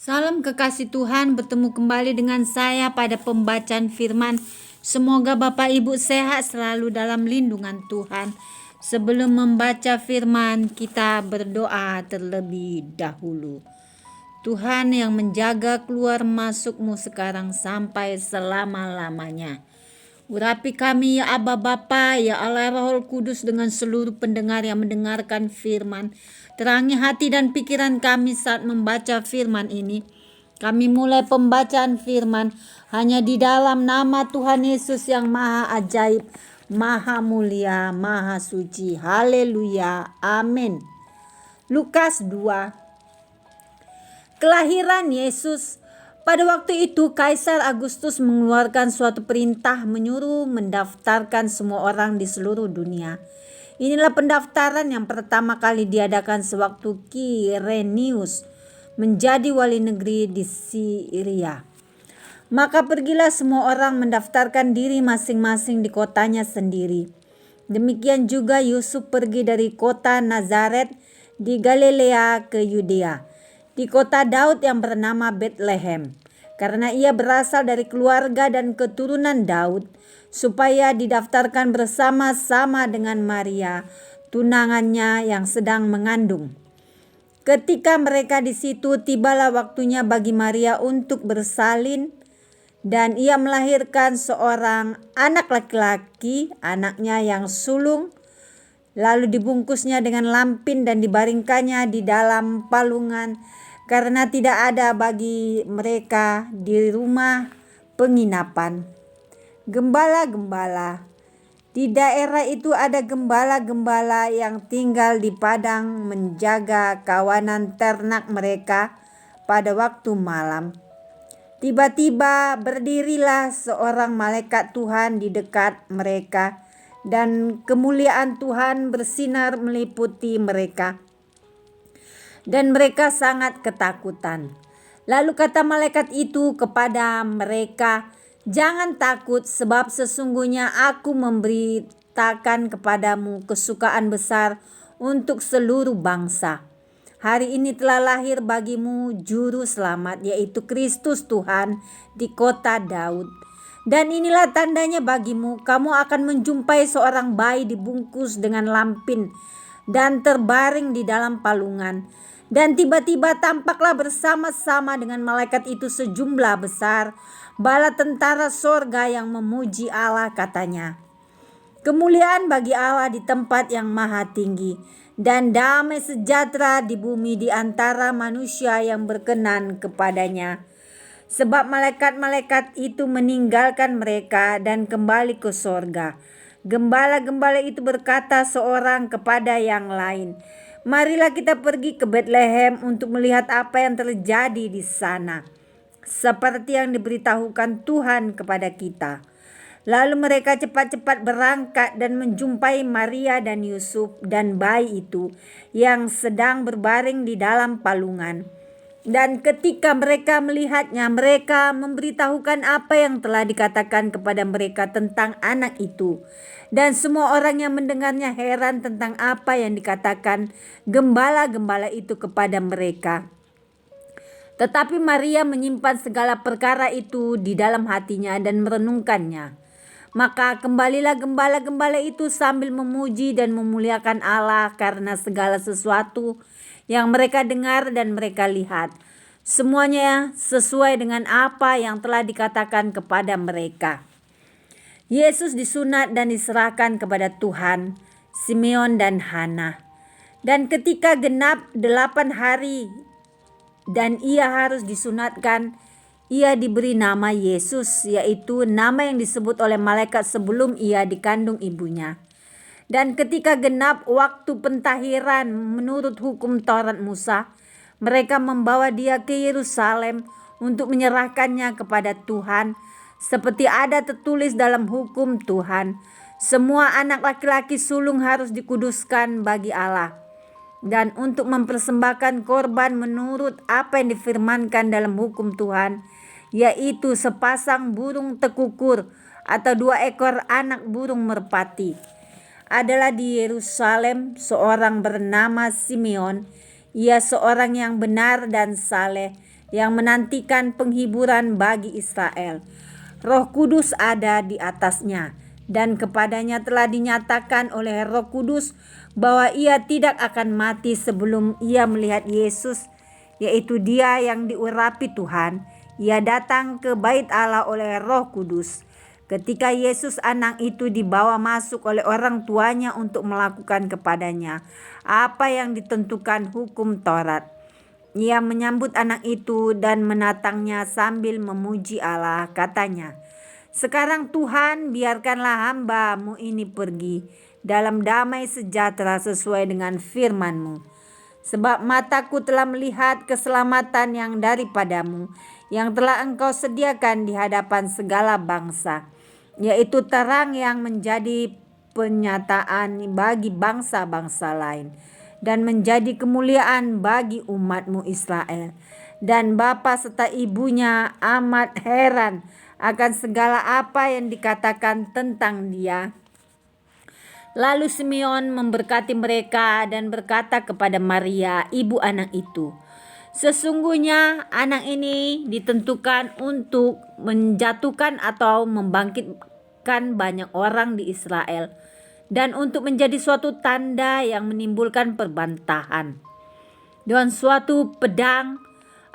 Salam kekasih Tuhan, bertemu kembali dengan saya pada pembacaan firman. Semoga Bapak Ibu sehat selalu dalam lindungan Tuhan. Sebelum membaca firman, kita berdoa terlebih dahulu. Tuhan yang menjaga keluar masukmu sekarang sampai selama-lamanya. Urapi kami ya Aba Bapa, ya Allah Roh Kudus dengan seluruh pendengar yang mendengarkan firman. Terangi hati dan pikiran kami saat membaca firman ini. Kami mulai pembacaan firman hanya di dalam nama Tuhan Yesus yang maha ajaib, maha mulia, maha suci. Haleluya. Amin. Lukas 2. Kelahiran Yesus. Pada waktu itu Kaisar Agustus mengeluarkan suatu perintah menyuruh mendaftarkan semua orang di seluruh dunia. Inilah pendaftaran yang pertama kali diadakan sewaktu Kirenius menjadi wali negeri di Syria. Maka pergilah semua orang mendaftarkan diri masing-masing di kotanya sendiri. Demikian juga Yusuf pergi dari kota Nazaret di Galilea ke Yudea, di kota Daud yang bernama Betlehem, karena ia berasal dari keluarga dan keturunan Daud, supaya didaftarkan bersama-sama dengan Maria, tunangannya yang sedang mengandung. Ketika mereka di situ, tibalah waktunya bagi Maria untuk bersalin, dan ia melahirkan seorang anak laki-laki, anaknya yang sulung. Lalu dibungkusnya dengan lampin dan dibaringkannya di dalam palungan, karena tidak ada bagi mereka di rumah penginapan gembala-gembala. Di daerah itu ada gembala-gembala yang tinggal di padang menjaga kawanan ternak mereka pada waktu malam. Tiba-tiba berdirilah seorang malaikat Tuhan di dekat mereka, dan kemuliaan Tuhan bersinar meliputi mereka, dan mereka sangat ketakutan. Lalu kata malaikat itu kepada mereka, "Jangan takut, sebab sesungguhnya aku memberitakan kepadamu kesukaan besar untuk seluruh bangsa. Hari ini telah lahir bagimu juru selamat, yaitu Kristus Tuhan di kota Daud. Dan inilah tandanya bagimu, kamu akan menjumpai seorang bayi dibungkus dengan lampin dan terbaring di dalam palungan." Dan tiba-tiba tampaklah bersama-sama dengan malaikat itu sejumlah besar bala tentara sorga yang memuji Allah, katanya, "Kemuliaan bagi Allah di tempat yang maha tinggi, dan damai sejahtera di bumi di antara manusia yang berkenan kepadanya." Sebab malaikat-malaikat itu meninggalkan mereka dan kembali ke sorga. Gembala-gembala itu berkata seorang kepada yang lain, "Marilah kita pergi ke Betlehem untuk melihat apa yang terjadi di sana, seperti yang diberitahukan Tuhan kepada kita." Lalu mereka cepat-cepat berangkat dan menjumpai Maria dan Yusuf dan bayi itu yang sedang berbaring di dalam palungan. Dan ketika mereka melihatnya, mereka memberitahukan apa yang telah dikatakan kepada mereka tentang anak itu. Dan semua orang yang mendengarnya heran tentang apa yang dikatakan gembala-gembala itu kepada mereka. Tetapi Maria menyimpan segala perkara itu di dalam hatinya dan merenungkannya. Maka kembalilah gembala-gembala itu sambil memuji dan memuliakan Allah karena segala sesuatu yang mereka dengar dan mereka lihat. Semuanya sesuai dengan apa yang telah dikatakan kepada mereka. Yesus disunat dan diserahkan kepada Tuhan, Simeon dan Hana. Dan ketika genap 8 hari dan ia harus disunatkan, ia diberi nama Yesus, yaitu nama yang disebut oleh malaikat sebelum ia dikandung ibunya. Dan ketika genap waktu pentahiran menurut hukum Taurat Musa, mereka membawa dia ke Yerusalem untuk menyerahkannya kepada Tuhan, seperti ada tertulis dalam hukum Tuhan. Semua anak laki-laki sulung harus dikuduskan bagi Allah, dan untuk mempersembahkan korban menurut apa yang difirmankan dalam hukum Tuhan, yaitu sepasang burung tekukur atau 2 ekor anak burung merpati. Adalah di Yerusalem seorang bernama Simeon. Ia seorang yang benar dan saleh, yang menantikan penghiburan bagi Israel. Roh Kudus ada di atasnya, dan kepadanya telah dinyatakan oleh Roh Kudus bahwa ia tidak akan mati sebelum ia melihat Yesus, yaitu Dia yang diurapi Tuhan. Ia datang ke bait Allah oleh Roh Kudus. Ketika Yesus anak itu dibawa masuk oleh orang tuanya untuk melakukan kepadanya apa yang ditentukan hukum Taurat, ia menyambut anak itu dan menatangnya sambil memuji Allah. Katanya, "Sekarang Tuhan, biarkanlah hamba-Mu ini pergi dalam damai sejahtera sesuai dengan firman-Mu. Sebab mataku telah melihat keselamatan yang daripada-Mu, yang telah Engkau sediakan di hadapan segala bangsa, yaitu terang yang menjadi penyataan bagi bangsa-bangsa lain, dan menjadi kemuliaan bagi umat-Mu Israel." Dan bapa serta ibunya amat heran akan segala apa yang dikatakan tentang Dia. Lalu Simeon memberkati mereka dan berkata kepada Maria, ibu anak itu, "Sesungguhnya anak ini ditentukan untuk menjatuhkan atau membangkitkan banyak orang di Israel, dan untuk menjadi suatu tanda yang menimbulkan perbantahan. Dan suatu pedang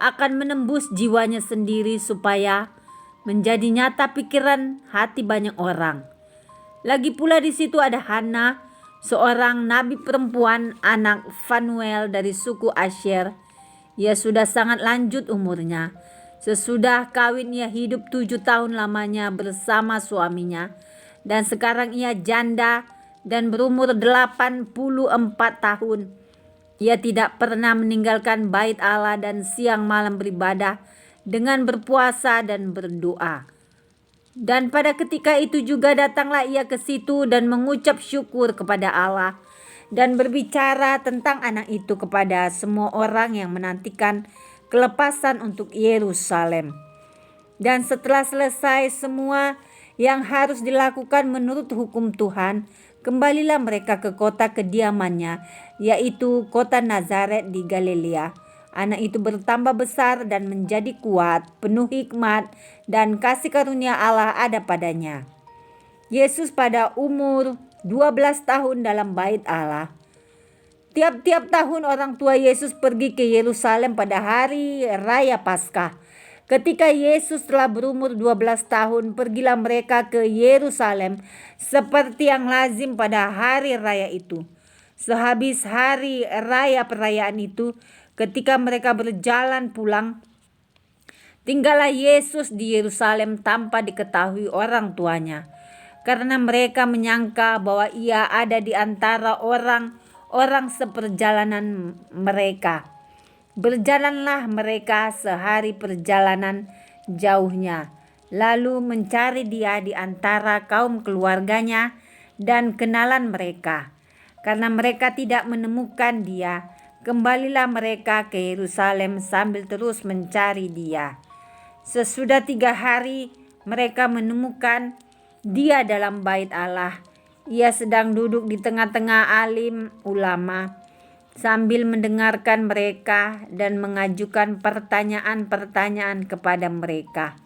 akan menembus jiwanya sendiri supaya menjadi nyata pikiran hati banyak orang." Lagi pula di situ ada Hana, seorang nabi perempuan, anak Fanuel dari suku Asyer. Ia sudah sangat lanjut umurnya. Sesudah kawin ia hidup 7 tahun lamanya bersama suaminya, dan sekarang ia janda dan berumur 84 tahun. Ia tidak pernah meninggalkan bait Allah dan siang malam beribadah dengan berpuasa dan berdoa. Dan pada ketika itu juga datanglah ia ke situ dan mengucap syukur kepada Allah dan berbicara tentang anak itu kepada semua orang yang menantikan kelepasan untuk Yerusalem. Dan setelah selesai semua yang harus dilakukan menurut hukum Tuhan, kembalilah mereka ke kota kediamannya, yaitu kota Nazaret di Galilea. Anak itu bertambah besar dan menjadi kuat, penuh hikmat, dan kasih karunia Allah ada padanya. Yesus pada umur 12 tahun dalam bait Allah. Tiap-tiap tahun orang tua Yesus pergi ke Yerusalem pada hari raya Paskah. Ketika Yesus telah berumur 12 tahun, pergilah mereka ke Yerusalem seperti yang lazim pada hari raya itu. Sehabis hari raya perayaan itu, ketika mereka berjalan pulang, tinggallah Yesus di Yerusalem tanpa diketahui orang tuanya, karena mereka menyangka bahwa ia ada di antara orang seperjalanan mereka. Berjalanlah mereka sehari perjalanan jauhnya, lalu mencari dia di antara kaum keluarganya dan kenalan mereka. Karena mereka tidak menemukan dia, kembalilah mereka ke Yerusalem sambil terus mencari dia. Sesudah 3 hari mereka menemukan dia dalam bait Allah. Ia sedang duduk di tengah-tengah alim ulama sambil mendengarkan mereka dan mengajukan pertanyaan-pertanyaan kepada mereka.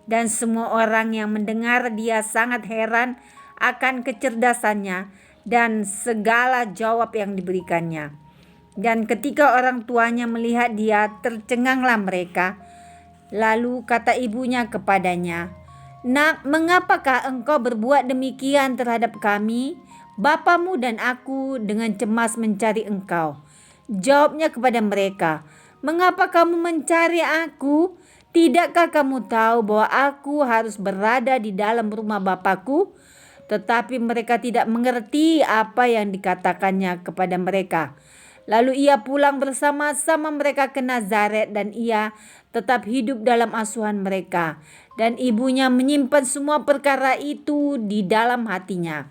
Dan semua orang yang mendengar dia sangat heran akan kecerdasannya dan segala jawab yang diberikannya. Dan ketika orang tuanya melihat dia, tercenganglah mereka. Lalu kata ibunya kepadanya, "Nak, mengapakah engkau berbuat demikian terhadap kami? Bapamu dan aku dengan cemas mencari engkau." Jawabnya kepada mereka, "Mengapa kamu mencari aku? Tidakkah kamu tahu bahwa aku harus berada di dalam rumah Bapakku?" Tetapi mereka tidak mengerti apa yang dikatakannya kepada mereka. Lalu ia pulang bersama-sama mereka ke Nazaret, dan ia tetap hidup dalam asuhan mereka. Dan ibunya menyimpan semua perkara itu di dalam hatinya.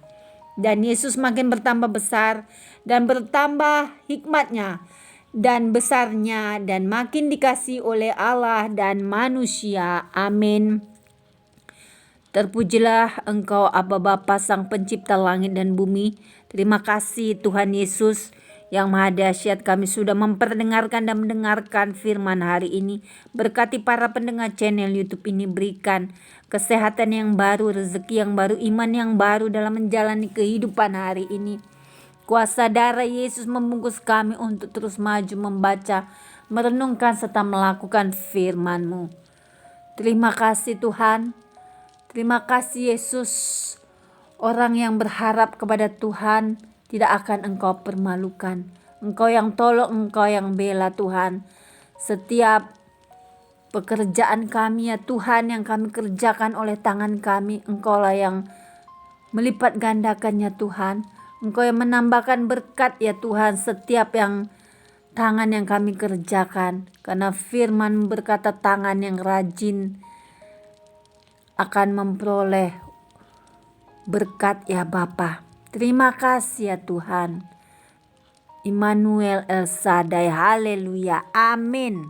Dan Yesus makin bertambah besar dan bertambah hikmatnya dan besarnya, dan makin dikasihi oleh Allah dan manusia. Amin. Terpujilah Engkau, Aba Bapa, Sang Pencipta langit dan bumi. Terima kasih Tuhan Yesus Yang Maha Dahsyat, kami sudah memperdengarkan dan mendengarkan firman hari ini. Berkati para pendengar channel YouTube ini, berikan kesehatan yang baru, rezeki yang baru, iman yang baru dalam menjalani kehidupan hari ini. Kuasa darah Yesus membungkus kami untuk terus maju membaca, merenungkan serta melakukan firman-Mu. Terima kasih Tuhan. Terima kasih Yesus. Orang yang berharap kepada Tuhan tidak akan Engkau permalukan. Engkau yang tolong, Engkau yang bela Tuhan. Setiap pekerjaan kami ya Tuhan yang kami kerjakan oleh tangan kami, Engkau lah yang melipat gandakannya Tuhan. Engkau yang menambahkan berkat ya Tuhan setiap yang tangan yang kami kerjakan. Karena firman berkata tangan yang rajin akan memperoleh berkat ya Bapa. Terima kasih ya Tuhan. Immanuel El Shaddai, haleluya, amin.